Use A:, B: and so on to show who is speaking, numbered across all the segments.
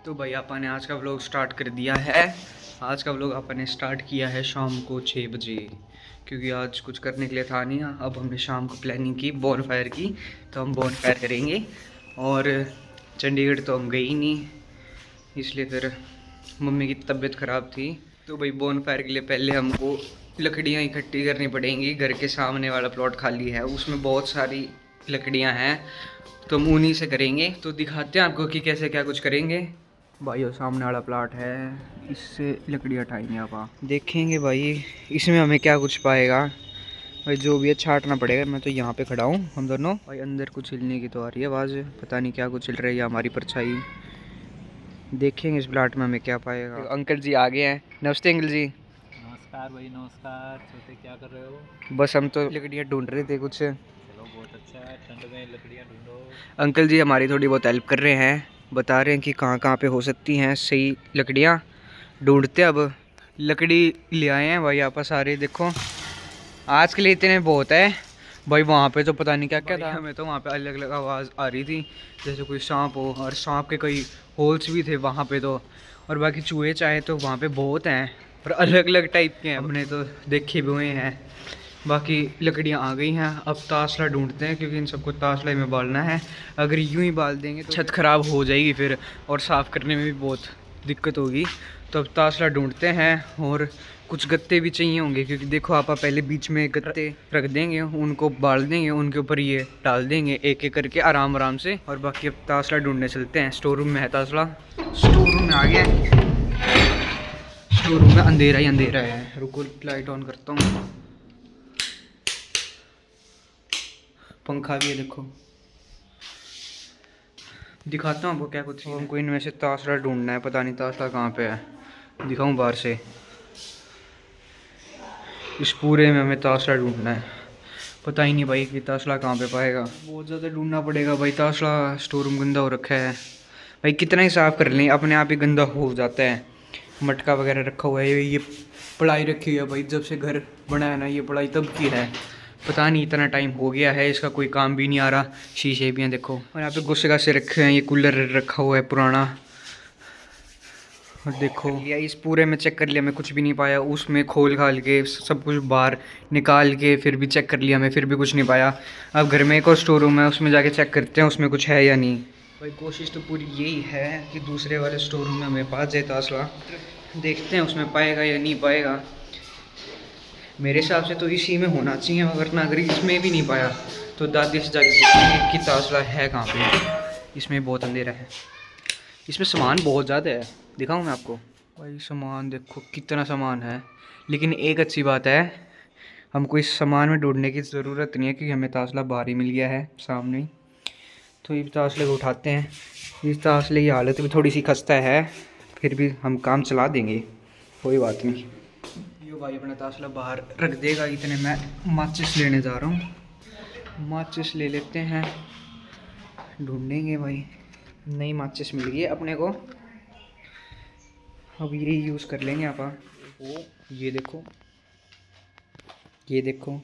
A: तो भाई अपन ने आज का व्लॉग स्टार्ट कर दिया है। आज का व्लॉग अपन ने स्टार्ट किया है शाम को 6 बजे, क्योंकि आज कुछ करने के लिए था नहीं। अब हमने शाम को प्लानिंग की बॉन फायर की, तो हम बॉन फायर करेंगे। और चंडीगढ़ तो हम गए ही नहीं, इसलिए फिर मम्मी की तबीयत ख़राब थी। तो भाई बॉन फायर के लिए पहले हमको लकड़ियाँ इकट्ठी करनी पड़ेंगी। घर के सामने वाला प्लॉट खाली है, उसमें बहुत सारी लकड़ियाँ हैं, तो हम उन्हीं से करेंगे। तो दिखाते हैं आपको कि कैसे क्या कुछ करेंगे। भाई वो सामने वाला प्लाट है, इससे लकड़ियाँ उठाएंगे। आप देखेंगे भाई इसमें हमें क्या कुछ पाएगा। भाई जो भी है छाटना पड़ेगा। मैं तो यहाँ पे खड़ा हूँ, हम दोनों। भाई अंदर कुछ हिलने की तो आ रही है आवाज़, पता नहीं क्या कुछ हिल रही है। हमारी परछाई। देखेंगे इस प्लाट में हमें क्या पाएगा। अंकल जी आ गए हैं। नमस्ते अंकल जी।
B: नमस्कार भाई, नमस्कार। छोटे क्या कर रहे हो?
A: बस हम तो लकड़ियाँ ढूंढ रहे थे कुछ।
B: चलो बहुत अच्छा है, ठंड में लकड़ियाँ ढूंढो।
A: अंकल जी हमारी थोड़ी बहुत हेल्प कर रहे हैं, बता रहे हैं कि कहाँ कहाँ पे हो सकती हैं सही लकड़ियाँ। ढूंढते अब लकड़ी ले आए हैं भाई। आप सारे देखो, आज के लिए इतने बहुत है भाई। वहाँ पे तो पता नहीं क्या क्या था। हमें तो वहाँ पे अलग अलग आवाज़ आ रही थी, जैसे कोई सांप हो, और सांप के कई होल्स भी थे वहाँ पे तो। और बाकी चूहे चाहे तो वहाँ पे बहुत हैं, पर अलग अलग टाइप के हैं, हमने तो देखे भी हुए हैं। बाकी लकड़ियाँ आ गई हैं। अब तासला ढूंढते हैं, क्योंकि इन सबको तासला में बालना है। अगर यूं ही बाल देंगे तो छत ख़राब हो जाएगी फिर, और साफ़ करने में भी बहुत दिक्कत होगी। तो अब तासला ढूंढते हैं, और कुछ गत्ते भी चाहिए होंगे, क्योंकि देखो आप पहले बीच में गत्ते रख देंगे, उनको बाल देंगे, उनके ऊपर ये डाल देंगे एक एक करके आराम आराम से। और बाकी अब तासला ढूंढने चलते हैं। स्टोर रूम में है तासला। स्टोर रूम में आ गया। स्टोर रूम में अंधेरा ही अंधेरा है। रुको लाइट ऑन करता हूँ। पंखा भी है देखो। दिखाता हूँ आपको क्या कुछ। हमको इनमें से तासला ढूंढना है, पता नहीं तासला कहाँ पे है। दिखाऊँ बाहर से। इस पूरे में हमें तासला ढूंढना है। पता ही नहीं भाई कि तासला कहाँ पे पाएगा। बहुत ज़्यादा ढूंढना पड़ेगा भाई तासला। स्टोर रूम गंदा हो रखा है भाई, कितना ही साफ़ कर लें अपने आप ही गंदा हो जाता है। मटका वगैरह रखा हुआ है, ये पढ़ाई रखी हुई है भाई। जब से घर बना है ना, ये पढ़ाई तब की है। पता नहीं इतना टाइम हो गया है, इसका कोई काम भी नहीं आ रहा। शीशे भी हैं देखो, और यहाँ पे गुस्से गासे रखे हैं। ये कूलर रखा हुआ है पुराना। और देखो या इस पूरे में चेक कर लिया, मैं कुछ भी नहीं पाया। उसमें खोल खाल के सब कुछ बाहर निकाल के फिर भी चेक कर लिया मैं, फिर भी कुछ नहीं पाया। अब घर में एक और स्टोर रूम है, उसमें जाके चेक करते हैं उसमें कुछ है या नहीं। भाई कोशिश तो पूरी यही है कि दूसरे वाले स्टोर रूम में हमें पास जाए तासला। देखते हैं उसमें पाएगा या नहीं पाएगा। मेरे हिसाब से तो इसी में होना चाहिए, मगर ना अगर इसमें भी नहीं पाया तो दादी से जाके पूछेंगे कि तासला है कहाँ पे। इसमें बहुत अंधेरा है, इसमें सामान बहुत ज़्यादा है। दिखाऊँ मैं आपको भाई सामान देखो कितना सामान है। लेकिन एक अच्छी बात है, हमको इस सामान में ढूंढने की ज़रूरत नहीं है, क्योंकि हमें तासला बाहर ही मिल गया है सामने ही। तो ये तासले को उठाते हैं। इस तासले की हालत भी थोड़ी सी खस्ता है, फिर भी हम काम चला देंगे, कोई बात नहीं। यो भाई अपना तासला बाहर रख देगा। इतने मैं माचिस लेने जा रहा हूँ। माचिस ले लेते हैं, ढूंढेंगे भाई। नई माचिस मिल गई है अपने को, अब यही यूज़ कर लेंगे आप। वो ये देखो, ये देखो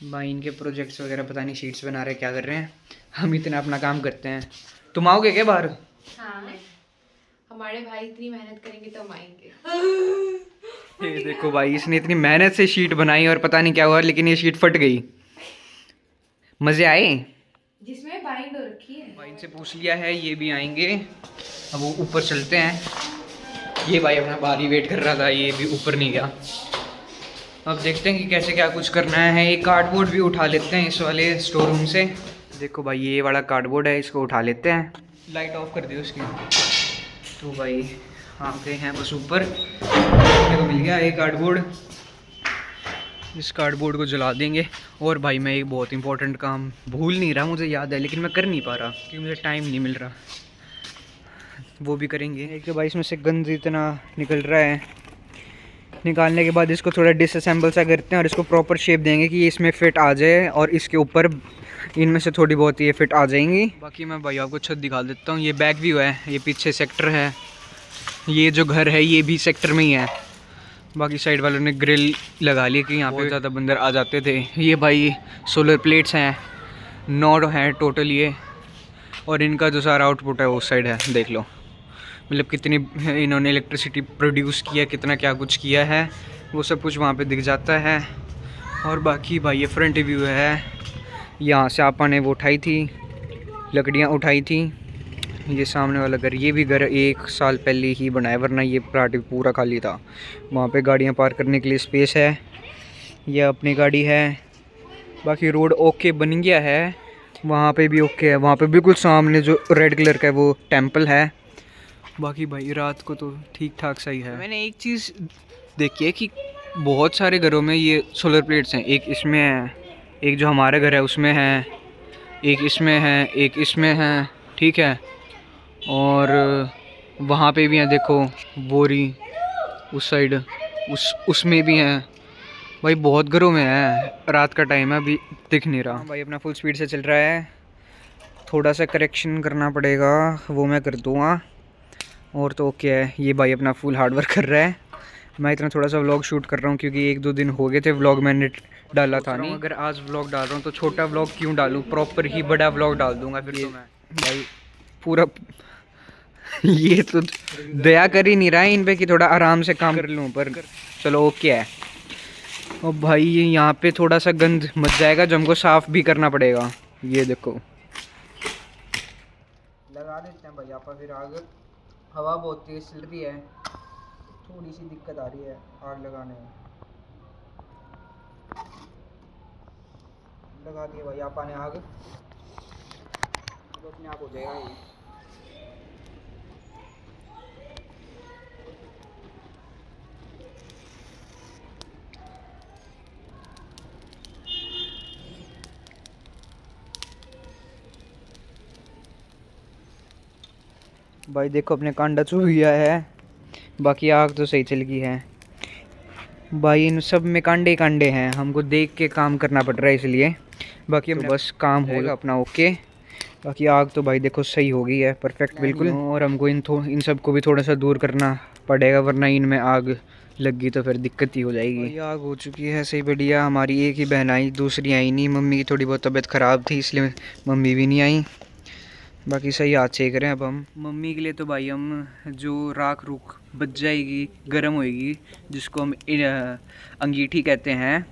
A: भाई इनके प्रोजेक्ट्स वगैरह पता नहीं शीट्स बना रहे क्या कर रहे हैं। हम इतना अपना काम करते हैं। तुम आओगे क्या बाहर?
C: हाँ, हमारे भाई इतनी मेहनत करेंगे तो हम आएंगे।
A: ये देखो भाई, इसने इतनी मेहनत से शीट बनाई और पता नहीं क्या हुआ, लेकिन ये शीट फट गई। मज़े आए?
C: जिसमें बाइंड हो रखी है।
A: भाई इनसे पूछ लिया है, ये भी आएंगे। अब वो ऊपर चलते हैं। ये भाई अपना बाहर ही वेट कर रहा था, ये भी ऊपर नहीं गया। अब देखते हैं कि कैसे क्या कुछ करना है। एक कार्डबोर्ड भी उठा लेते हैं इस वाले स्टोर रूम से। देखो भाई ये वाला कार्डबोर्ड है, इसको उठा लेते हैं। लाइट ऑफ कर दियो उसकी। तो भाई आ गए हैं बस ऊपर। देखने को मिल गया एक कार्डबोर्ड। इस कार्डबोर्ड को जला देंगे। और भाई मैं एक बहुत इंपॉर्टेंट काम भूल नहीं रहा, मुझे याद है लेकिन मैं कर नहीं पा रहा क्योंकि मुझे टाइम नहीं मिल रहा। वो भी करेंगे। एक तो भाई इसमें से गंद इतना निकल रहा है। निकालने के बाद इसको थोड़ा डिसअसेंबल सा करते हैं और इसको प्रॉपर शेप देंगे कि ये इसमें फिट आ जाए, और इसके ऊपर इनमें से थोड़ी बहुत ये फिट आ जाएंगी। बाकी मैं भाई आपको छत दिखा देता हूँ। ये बैक व्यू है, ये पीछे सेक्टर है। ये जो घर है ये भी सेक्टर में ही है। बाकी साइड वालों ने ग्रिल लगा ली कि यहाँ पे ज़्यादा बंदर आ जाते थे। ये भाई सोलर प्लेट्स हैं, 9 हैं टोटल ये। और इनका जो सारा आउटपुट है उस साइड है, देख लो। मतलब कितनी इन्होंने इलेक्ट्रिसिटी प्रोड्यूस किया, कितना क्या कुछ किया है, वो सब कुछ वहाँ पे दिख जाता है। और बाकी भाई ये फ्रंट व्यू है, यहाँ से आपा ने वो उठाई थी, लकड़ियाँ उठाई थी। ये सामने वाला घर, ये भी घर 1 साल पहले ही बनाया, वरना ये प्लाट पूरा खाली था। वहाँ पे गाड़ियाँ पार्क करने के लिए स्पेस है, ये अपनी गाड़ी है। बाकी रोड ओके बन गया है, वहाँ पे भी ओके है। वहाँ पे बिल्कुल सामने जो रेड कलर का है वो टेंपल है। बाकी भाई रात को तो ठीक ठाक सही है। मैंने एक चीज़ देखी है कि बहुत सारे घरों में ये सोलर प्लेट्स हैं। एक इसमें है, एक जो हमारा घर है उसमें है, एक इसमें है, एक इसमें है, ठीक है। और वहाँ पे भी हैं, देखो बोरी उस साइड, उसमें भी हैं। भाई बहुत घरों में है, रात का टाइम है, अभी दिख नहीं रहा। भाई अपना फुल स्पीड से चल रहा है, थोड़ा सा करेक्शन करना पड़ेगा, वो मैं कर दूँगा। और तो ओके है। ये भाई अपना फुल हार्ड वर्क कर रहा है। मैं इतना थोड़ा सा व्लॉग शूट कर रहा हूँ क्योंकि 1-2 दिन हो गए थे व्लॉग मैंने डाला था नहीं। अगर आज व्लॉग डाल रहा हूँ तो छोटा व्लॉग क्यों डालूँ, प्रॉपर ही बड़ा व्लॉग डाल दूँगा फिर। तो मैं भाई पूरा ये तो दया कर ही नहीं रहा है इन पे कि थोड़ा आराम से काम कर लूँ, पर चलो ओके है। और भाई ये यहाँ पे थोड़ा सा गंद मच जाएगा जो हमको साफ़ भी करना पड़ेगा। ये देखो लगा देते हैं भाई आप, फिर आग हवा बहुत तेज चल रही है, थोड़ी सी दिक्कत आ रही है आग लगाने में। लगा दिए भाई आपा ने आग, तो अपने आप हो जाएगा ये। भाई देखो अपने कांडा चुभ गया है, बाकी आग तो सही चल गई है। भाई इन सब में कांडे ही कांडे हैं, हमको देख के काम करना पड़ रहा है इसलिए। बाकी हम तो बस काम होगा अपना ओके। बाकी आग तो भाई देखो सही हो गई है, परफेक्ट बिल्कुल। और हमको इन सब को भी थोड़ा सा दूर करना पड़ेगा, वरना इनमें आग लग गई तो फिर दिक्कत ही हो जाएगी। आग हो चुकी है सही बढ़िया। हमारी एक ही बहन आई, दूसरी आई नहीं। मम्मी की थोड़ी बहुत तबीयत ख़राब थी इसलिए मम्मी भी नहीं आई। बाकी सही हाथ सेक रहे हैं अब हम। मम्मी के लिए तो भाई हम जो राख रूख बच जाएगी, गर्म होएगी, जिसको हम अंगीठी कहते हैं,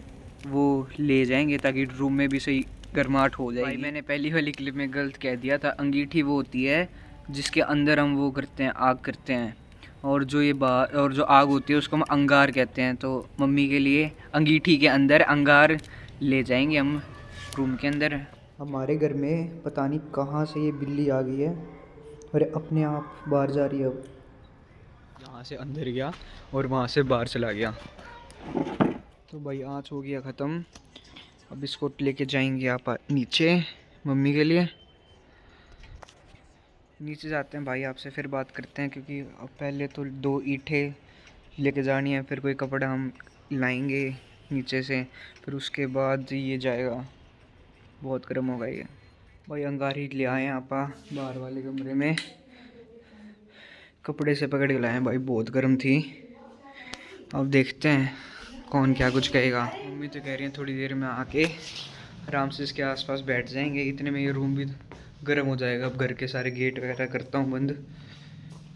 A: वो ले जाएंगे ताकि रूम में भी सही गर्माहट हो जाएगी। भाई मैंने पहली वाली क्लिप में गलत कह दिया था, अंगीठी वो होती है जिसके अंदर हम वो करते हैं, आग करते हैं। और जो ये बाहर और जो आग होती है उसको हम अंगार कहते हैं। तो मम्मी के लिए अंगीठी के अंदर अंगार ले जाएंगे हम रूम के अंदर। हमारे घर में पता नहीं कहाँ से ये बिल्ली आ गई है और अपने आप बाहर जा रही है। अब यहाँ से अंदर गया और वहाँ से बाहर चला गया। तो भाई आँच हो गया ख़त्म। अब इसको लेके जाएंगे आप नीचे मम्मी के लिए। नीचे जाते हैं भाई, आपसे फिर बात करते हैं, क्योंकि अब पहले तो 2 ईंटें लेके जानी है, फिर कोई कपड़ा हम लाएंगे नीचे से, फिर उसके बाद ये जाएगा। बहुत गर्म होगा ये। भाई अंगारी ले आए हैं आपा बाहर वाले कमरे में, कपड़े से पकड़ के लाए हैं भाई, बहुत गर्म थी। अब देखते हैं कौन क्या कुछ कहेगा। मम्मी तो कह रही हैं थोड़ी देर में आके आराम से इसके आसपास बैठ जाएंगे, इतने में ये रूम भी गर्म हो जाएगा। अब घर के सारे गेट वगैरह करता हूँ बंद,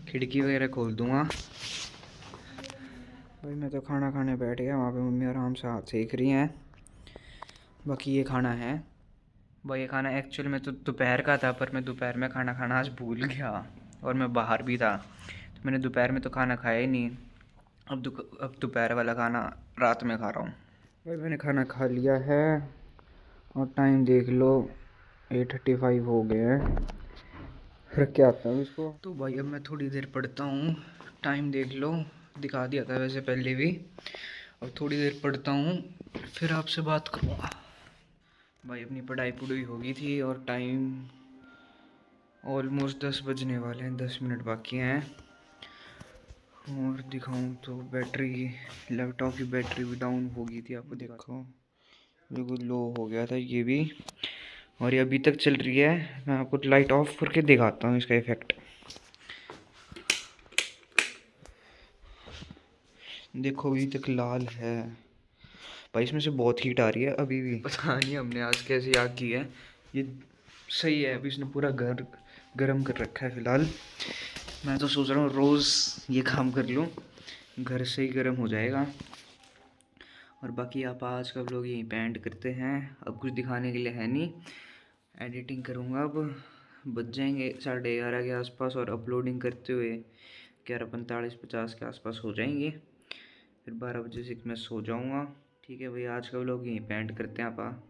A: खिड़की वगैरह खोल दूँगा। भाई मैं तो खाना खाने बैठ गया, वहाँ पे मम्मी आराम से हाथ सेक रही हैं। बाकी ये खाना है भाई, ये खाना एक्चुअल में तो दोपहर का था, पर मैं दोपहर में खाना खाना आज भूल गया और मैं बाहर भी था, तो मैंने दोपहर में तो खाना खाया ही नहीं। अब दोपहर वाला खाना रात में खा रहा हूँ। भाई मैंने खाना खा लिया है और टाइम देख लो 8:35 हो गए हैं। रख के आता हूँ इसको। तो भाई अब मैं थोड़ी देर पढ़ता हूँ, टाइम देख लो, दिखा दिया था वैसे पहले भी। अब थोड़ी देर पढ़ता हूँ फिर आपसे बात करूँगा। भाई अपनी पढ़ाई हो गई थी और टाइम ऑलमोस्ट 10 बजने वाले हैं, 10 मिनट बाकी हैं। और दिखाऊं तो बैटरी, लैपटॉप की बैटरी भी डाउन हो गई थी, आपको देखो बिल्कुल लो हो गया था ये भी, और ये अभी तक चल रही है। मैं आपको लाइट ऑफ करके दिखाता हूँ इसका इफ़ेक्ट। देखो अभी तक लाल है भाई, इसमें से बहुत हीट आ रही है अभी भी। पता नहीं हमने आज कैसे आग की है। ये सही है, अभी इसने पूरा घर गर्म कर रखा है फ़िलहाल। मैं तो सोच रहा हूँ रोज़ ये काम कर लूँ, घर से ही गर्म हो जाएगा। और बाकी आप आज का व्लॉग यहीं पे एंड करते हैं। अब कुछ दिखाने के लिए है नहीं, एडिटिंग करूँगा अब। बज जाएंगे 11:30 के आसपास और अपलोडिंग करते हुए 11:45-50 के आसपास हो जाएंगे। फिर 12 बजे से मैं सो जाऊँगा। ठीक है भाई, आज का व्लॉग यहीं पे एंड करते हैं आप।